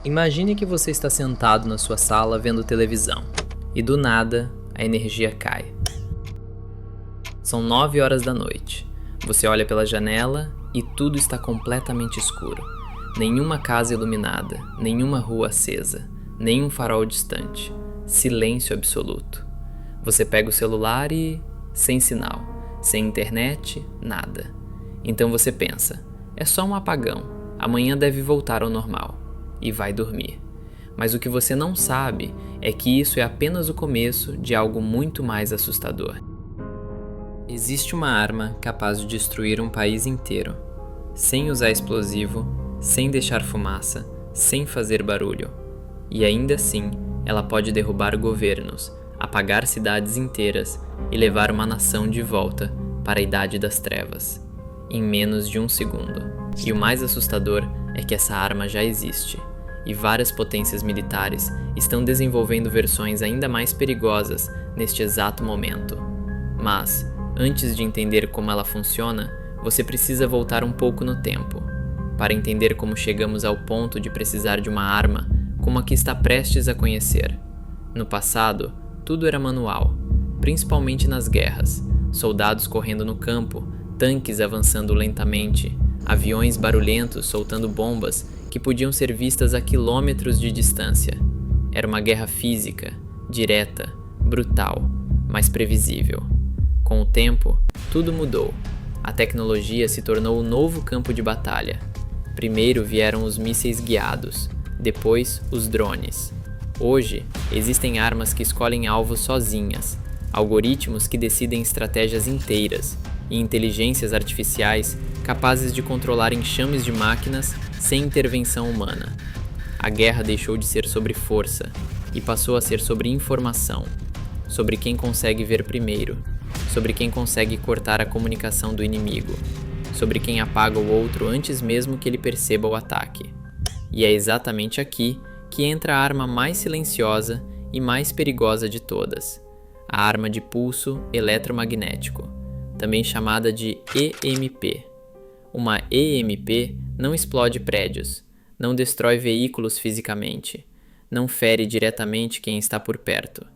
Imagine que você está sentado na sua sala vendo televisão e do nada a energia cai. São 9 horas da noite. Você olha pela janela e tudo está completamente escuro. Nenhuma casa iluminada, nenhuma rua acesa, nenhum farol distante. Silêncio absoluto. Você pega o celular e... sem sinal. Sem internet, nada. Então você pensa, é só um apagão, amanhã deve voltar ao normal. E vai dormir. Mas o que você não sabe é que isso é apenas o começo de algo muito mais assustador. Existe uma arma capaz de destruir um país inteiro, sem usar explosivo, sem deixar fumaça, sem fazer barulho. E ainda assim, ela pode derrubar governos, apagar cidades inteiras e levar uma nação de volta para a Idade das Trevas, em menos de um segundo. E o mais assustador é que essa arma já existe, e várias potências militares estão desenvolvendo versões ainda mais perigosas neste exato momento. Mas, antes de entender como ela funciona, você precisa voltar um pouco no tempo, para entender como chegamos ao ponto de precisar de uma arma como a que está prestes a conhecer. No passado, tudo era manual, principalmente nas guerras, soldados correndo no campo, tanques avançando lentamente, aviões barulhentos soltando bombas que podiam ser vistas a quilômetros de distância. Era uma guerra física, direta, brutal, mas previsível. Com o tempo, tudo mudou. A tecnologia se tornou o novo campo de batalha. Primeiro vieram os mísseis guiados, depois os drones. Hoje, existem armas que escolhem alvos sozinhas, algoritmos que decidem estratégias inteiras e inteligências artificiais capazes de controlar enxames de máquinas sem intervenção humana. A guerra deixou de ser sobre força e passou a ser sobre informação, sobre quem consegue ver primeiro, sobre quem consegue cortar a comunicação do inimigo, sobre quem apaga o outro antes mesmo que ele perceba o ataque. E é exatamente aqui que entra a arma mais silenciosa e mais perigosa de todas, a arma de pulso eletromagnético, também chamada de EMP. Uma EMP não explode prédios, não destrói veículos fisicamente, não fere diretamente quem está por perto,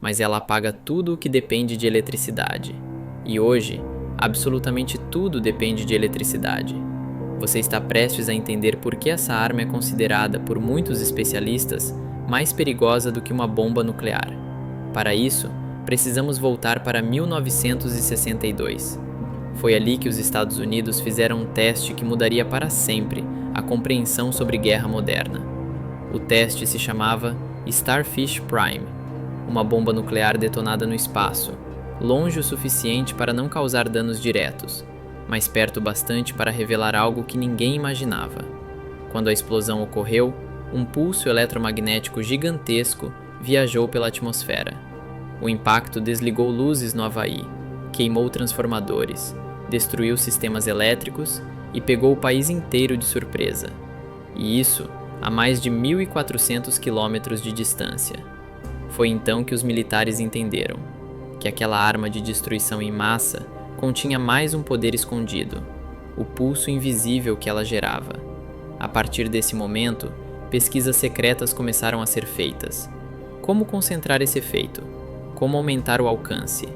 mas ela apaga tudo o que depende de eletricidade. E hoje, absolutamente tudo depende de eletricidade. Você está prestes a entender por que essa arma é considerada por muitos especialistas mais perigosa do que uma bomba nuclear. Para isso, precisamos voltar para 1962. Foi ali que os Estados Unidos fizeram um teste que mudaria para sempre a compreensão sobre guerra moderna. O teste se chamava Starfish Prime, uma bomba nuclear detonada no espaço, longe o suficiente para não causar danos diretos, mas perto bastante para revelar algo que ninguém imaginava. Quando a explosão ocorreu, um pulso eletromagnético gigantesco viajou pela atmosfera. O impacto desligou luzes no Havaí, queimou transformadores, destruiu sistemas elétricos e pegou o país inteiro de surpresa. E isso a mais de 1.400 quilômetros de distância. Foi então que os militares entenderam que aquela arma de destruição em massa continha mais um poder escondido, o pulso invisível que ela gerava. A partir desse momento, pesquisas secretas começaram a ser feitas. Como concentrar esse efeito? Como aumentar o alcance?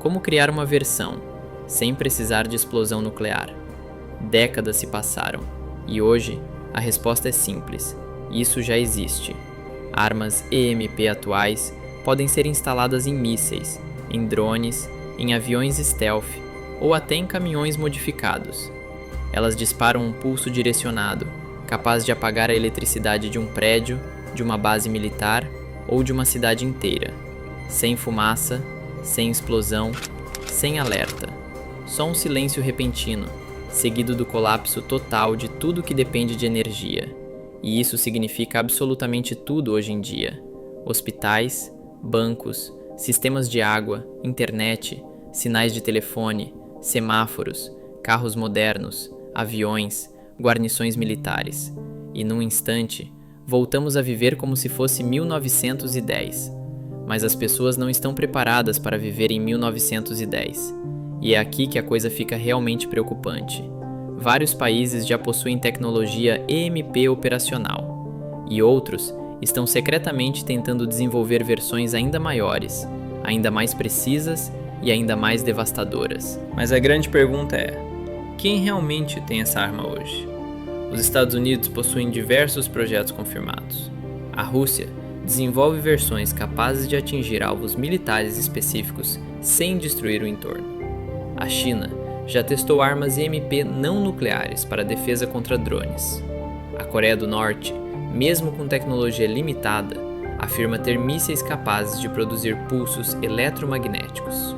Como criar uma versão, sem precisar de explosão nuclear? Décadas se passaram, e hoje a resposta é simples: isso já existe. Armas EMP atuais podem ser instaladas em mísseis, em drones, em aviões stealth ou até em caminhões modificados. Elas disparam um pulso direcionado, capaz de apagar a eletricidade de um prédio, de uma base militar ou de uma cidade inteira. Sem fumaça, sem explosão, sem alerta. Só um silêncio repentino, seguido do colapso total de tudo que depende de energia. E isso significa absolutamente tudo hoje em dia. Hospitais, bancos, sistemas de água, internet, sinais de telefone, semáforos, carros modernos, aviões, guarnições militares. E num instante, voltamos a viver como se fosse 1910. Mas as pessoas não estão preparadas para viver em 1910. E é aqui que a coisa fica realmente preocupante. Vários países já possuem tecnologia EMP operacional. e outros estão secretamente tentando desenvolver versões ainda maiores, ainda mais precisas e ainda mais devastadoras. Mas a grande pergunta é: quem realmente tem essa arma hoje? Os Estados Unidos possuem diversos projetos confirmados. A Rússia desenvolve versões capazes de atingir alvos militares específicos sem destruir o entorno. A China já testou armas EMP não nucleares para defesa contra drones. A Coreia do Norte, mesmo com tecnologia limitada, afirma ter mísseis capazes de produzir pulsos eletromagnéticos.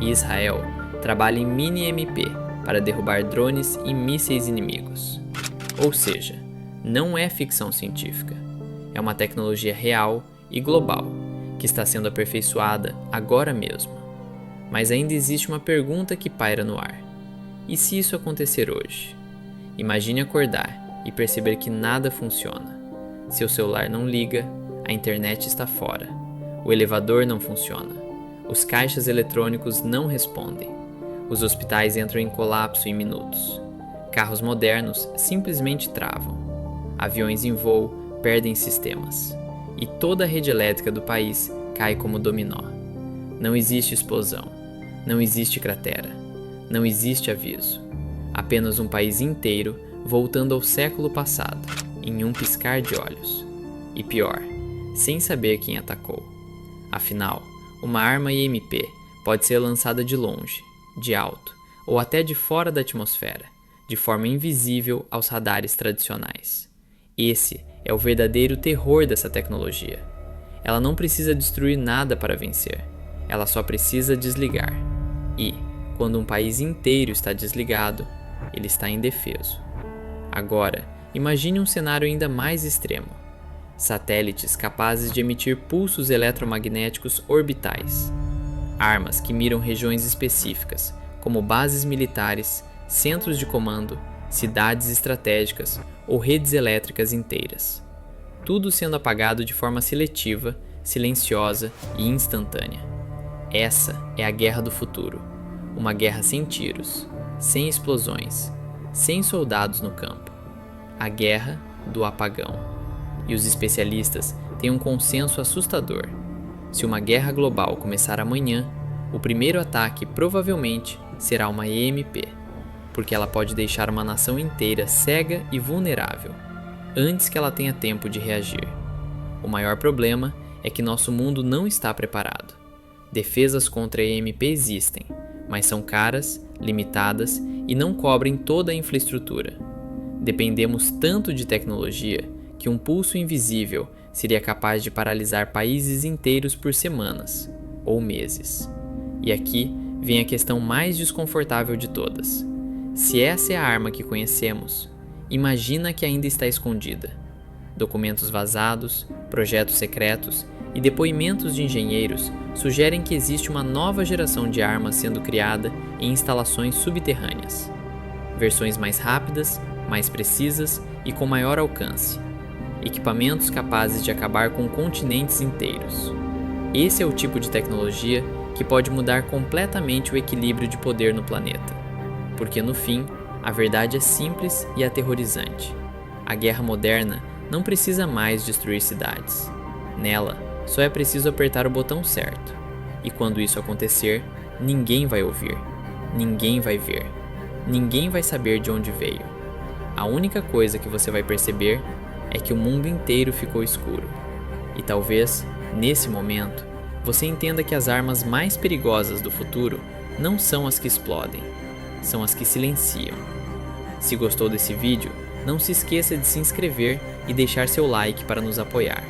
E Israel trabalha em mini-MP para derrubar drones e mísseis inimigos. Ou seja, não é ficção científica. É uma tecnologia real e global, que está sendo aperfeiçoada agora mesmo. Mas ainda existe uma pergunta que paira no ar. E se isso acontecer hoje? Imagine acordar e perceber que nada funciona. Seu celular não liga, a internet está fora, o elevador não funciona, os caixas eletrônicos não respondem, os hospitais entram em colapso em minutos, carros modernos simplesmente travam, aviões em voo perdem sistemas, e toda a rede elétrica do país cai como dominó. Não existe explosão, não existe cratera, não existe aviso, apenas um país inteiro voltando ao século passado, em um piscar de olhos. E pior, sem saber quem atacou. Afinal, uma arma EMP pode ser lançada de longe, de alto, ou até de fora da atmosfera, de forma invisível aos radares tradicionais. Esse é o verdadeiro terror dessa tecnologia. Ela não precisa destruir nada para vencer, ela só precisa desligar. E, quando um país inteiro está desligado, ele está indefeso. Agora, imagine um cenário ainda mais extremo. Satélites capazes de emitir pulsos eletromagnéticos orbitais. Armas que miram regiões específicas, como bases militares, centros de comando, cidades estratégicas ou redes elétricas inteiras. Tudo sendo apagado de forma seletiva, silenciosa e instantânea. Essa é a guerra do futuro. Uma guerra sem tiros, sem explosões, sem soldados no campo. A guerra do apagão. E os especialistas têm um consenso assustador. Se uma guerra global começar amanhã, o primeiro ataque provavelmente será uma EMP, porque ela pode deixar uma nação inteira cega e vulnerável, antes que ela tenha tempo de reagir. O maior problema é que nosso mundo não está preparado. Defesas contra a EMP existem, mas são caras, limitadas e não cobrem toda a infraestrutura. Dependemos tanto de tecnologia que um pulso invisível seria capaz de paralisar países inteiros por semanas ou meses. E aqui vem a questão mais desconfortável de todas. Se essa é a arma que conhecemos, imagina que ainda está escondida. Documentos vazados, projetos secretos e depoimentos de engenheiros sugerem que existe uma nova geração de armas sendo criada em instalações subterrâneas. Versões mais rápidas, mais precisas e com maior alcance. Equipamentos capazes de acabar com continentes inteiros. Esse é o tipo de tecnologia que pode mudar completamente o equilíbrio de poder no planeta. Porque no fim, a verdade é simples e aterrorizante. A guerra moderna não precisa mais destruir cidades. Nela, só é preciso apertar o botão certo. E quando isso acontecer, ninguém vai ouvir, ninguém vai ver, ninguém vai saber de onde veio. A única coisa que você vai perceber é que o mundo inteiro ficou escuro. E talvez, nesse momento, você entenda que as armas mais perigosas do futuro não são as que explodem, são as que silenciam. Se gostou desse vídeo, não se esqueça de se inscrever e deixar seu like para nos apoiar.